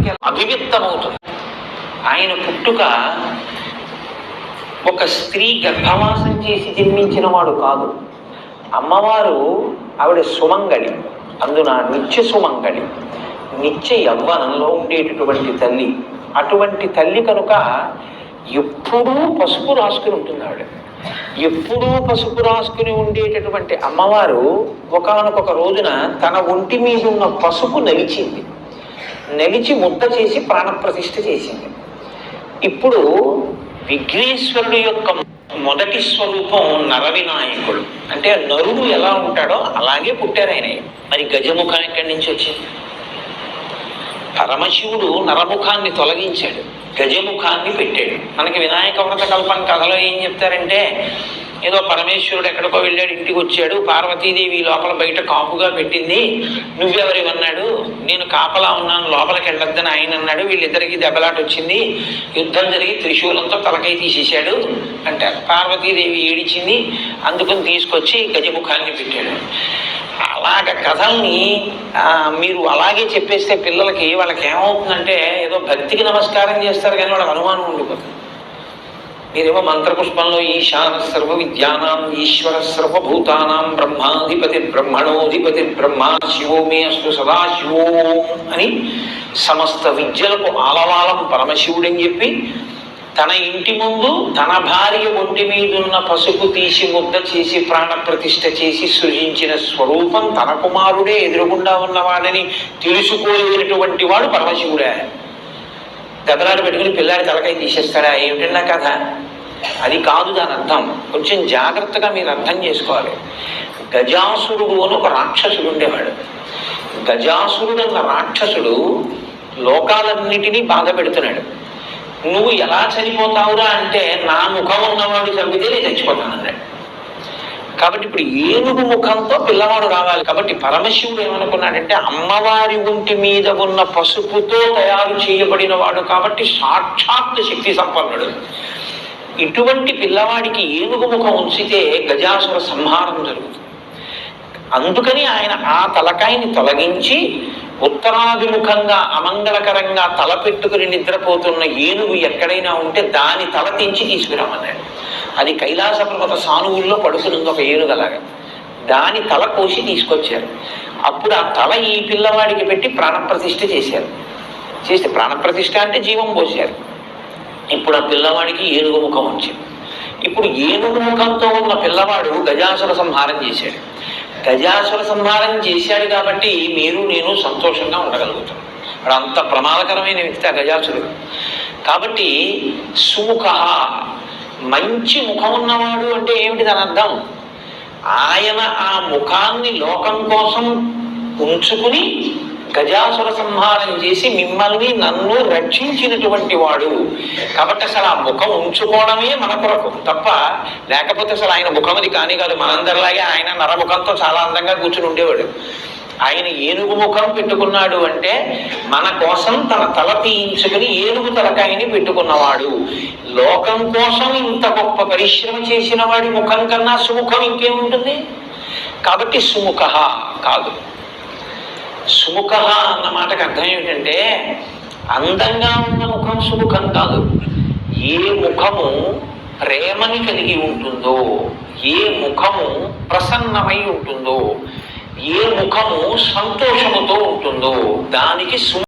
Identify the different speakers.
Speaker 1: మనకి అభివ్యక్తమవుతుంది. ఆయన పుట్టుక ఒక స్త్రీ గర్భవాసం చేసి జన్మించిన వాడు కాదు. అమ్మవారు ఆవిడ సుమంగళి, అందున నిత్య సుమంగళి, నిత్య యవ్వనంలో ఉండేటటువంటి తల్లి. అటువంటి తల్లి కనుక ఎప్పుడూ పసుపు రాసుకుని ఉంటుంది ఆవిడ. ఎప్పుడూ పసుపు రాసుకుని ఉండేటటువంటి అమ్మవారు ఒకానొక రోజున తన ఒంటి మీద ఉన్న పసుపు నలిచింది. నలిచి ముద్ద చేసి ప్రాణప్రతిష్ఠ చేసింది. ఇప్పుడు విఘ్నేశ్వరుడు యొక్క మొదటి స్వరూపం నరవినాయకుడు. అంటే నరుడు ఎలా ఉంటాడో అలాగే పుట్టారు ఆయన. మరి గజముఖం ఎక్కడి నుంచి వచ్చింది? పరమశివుడు నరముఖాన్ని తొలగించాడు, గజముఖాన్ని పెట్టాడు. మనకి వినాయక వ్రత కల్పన కథలో ఏం చెప్తారంటే, ఏదో పరమేశ్వరుడు ఎక్కడికో వెళ్ళాడు, ఇంటికి వచ్చాడు, పార్వతీదేవి లోపల బయట కాపుగా పెట్టింది, నువ్వెవరివన్నాడు, నేను కాపలా ఉన్నాను లోపలికి వెళ్ళొద్దని ఆయన అన్నాడు, వీళ్ళిద్దరికి దెబ్బలాట వచ్చింది, యుద్ధం జరిగి త్రిశూలంతో తలకై తీసేశాడు అంటారు. పార్వతీదేవి ఏడిచింది, అందుకని తీసుకొచ్చి గజముఖాన్ని పెట్టాడు. అలాగ కథల్ని మీరు అలాగే చెప్పేస్తే పిల్లలకి వాళ్ళకి ఏమవుతుందంటే ఏదో భక్తికి నమస్కారం చేస్తారు కానీ వాళ్ళకి అనుమానం ఉండిపోతుంది. మీరేమో మంత్రపుష్పంలో ఈశాన సర్వ విద్యానాం ఈశ్వర సర్వభూతానాం బ్రహ్మాధిపతి బ్రహ్మణోధిపతి బ్రహ్మ శివో మే అస్తు సదాశివో అని సమస్త విద్యలకు ఆలవాలం పరమశివుడని చెప్పి తన ఇంటి ముందు తన భార్య ఒంటి మీదున్న పసుపు తీసి ముద్ద చేసి ప్రాణప్రతిష్ఠ చేసి సృజించిన స్వరూపం తన కుమారుడే ఎదురుగుండా ఉన్నవాడని తెలుసుకోలేనటువంటి వాడు పరమశివుడే. దెబ్బలాట పెట్టుకుని పిల్లాడి తలకాయ తీసేస్తాడా? ఏమిటన్నా కథ? అది కాదు దాని అర్థం. కొంచెం జాగ్రత్తగా మీరు అర్థం చేసుకోవాలి. గజాసురుడు అని ఒక రాక్షసుడు ఉండేవాడు. గజాసురుడు అన్న రాక్షసుడు లోకాలన్నిటినీ బాధ పెడుతున్నాడు. నువ్వు ఎలా చనిపోతావురా అంటే, నా ముఖం ఉన్నవాడు చంపితే నేను చచ్చిపోతానన్నాడు. కాబట్టి ఇప్పుడు ఏనుగు ముఖంతో పిల్లవాడు రావాలి. కాబట్టి పరమశివుడు ఏమనుకున్నాడంటే, అమ్మవారి ఒంటి మీద ఉన్న పసుపుతో తయారు చేయబడిన వాడు కాబట్టి సాక్షాత్ శక్తి సంపన్నుడు. ఇటువంటి పిల్లవాడికి ఏనుగు ముఖం ఉంచితే గజాసుర సంహారం జరుగుతుంది. అందుకని ఆయన ఆ తలకాయని తొలగించి ఉత్తరాభిముఖంగా అమంగళకరంగా తల పెట్టుకుని నిద్రపోతున్న ఏనుగు ఎక్కడైనా ఉంటే దాని తల తెంచి తీసుకురామన్నాడు. అది కైలాస పర్వత సానువుల్లో పడుకునుంది ఒక ఏనుగలాగా. దాని తల కోసి తీసుకొచ్చారు. అప్పుడు ఆ తల ఈ పిల్లవాడికి పెట్టి ప్రాణప్రతిష్ఠ చేశారు. చేస్తే ప్రాణప్రతిష్ఠ అంటే జీవం పోశారు. ఇప్పుడు ఆ పిల్లవాడికి ఏనుగు ముఖం వచ్చింది. ఇప్పుడు ఏనుగు ముఖంతో ఉన్న పిల్లవాడు గజాసుర సంహారం చేశాడు. గజాసుర సంహారం చేశాడు కాబట్టి మీరు నేను సంతోషంగా ఉండగలుగుతాం. వాడు అంత ప్రమాదకరమైన వ్యక్తి ఆ గజాసురుడు. కాబట్టి సుముఖ, మంచి ముఖం ఉన్నవాడు అంటే ఏమిటి దాని అర్థం? ఆయన ఆ ముఖాన్ని లోకం కోసం ఉంచుకుని గజాసుర సంహారం చేసి మిమ్మల్ని నన్ను రక్షించినటువంటి వాడు. కాబట్టి అసలు ఆ ముఖం ఉంచుకోవడమే మన కొరకు తప్ప, లేకపోతే అసలు ఆయన ముఖం అది కానీ కాదు. మనందరిలాగే ఆయన నరముఖంతో చాలా అందంగా కూర్చుని ఉండేవాడు. ఆయన ఏనుగు ముఖం పెట్టుకున్నాడు అంటే మన కోసం తన తల తీయించుకుని ఏనుగు తలకాయని పెట్టుకున్నవాడు. లోకం కోసం ఇంత గొప్ప పరిశ్రమ చేసిన వాడి ముఖం కన్నా సుముఖం ఇంకేముంటుంది? కాబట్టి సుముఖ కాదు. సుముఖ అన్న మాటకు అర్థం ఏమిటంటే, అందంగా ఉన్న ముఖం సుముఖం కాదు. ఏ ముఖము ప్రేమని కలిగి ఉంటుందో, ఏ ముఖము ప్రసన్నమై ఉంటుందో, ఏ ముఖము సంతోషముతో ఉంటుందో దానికి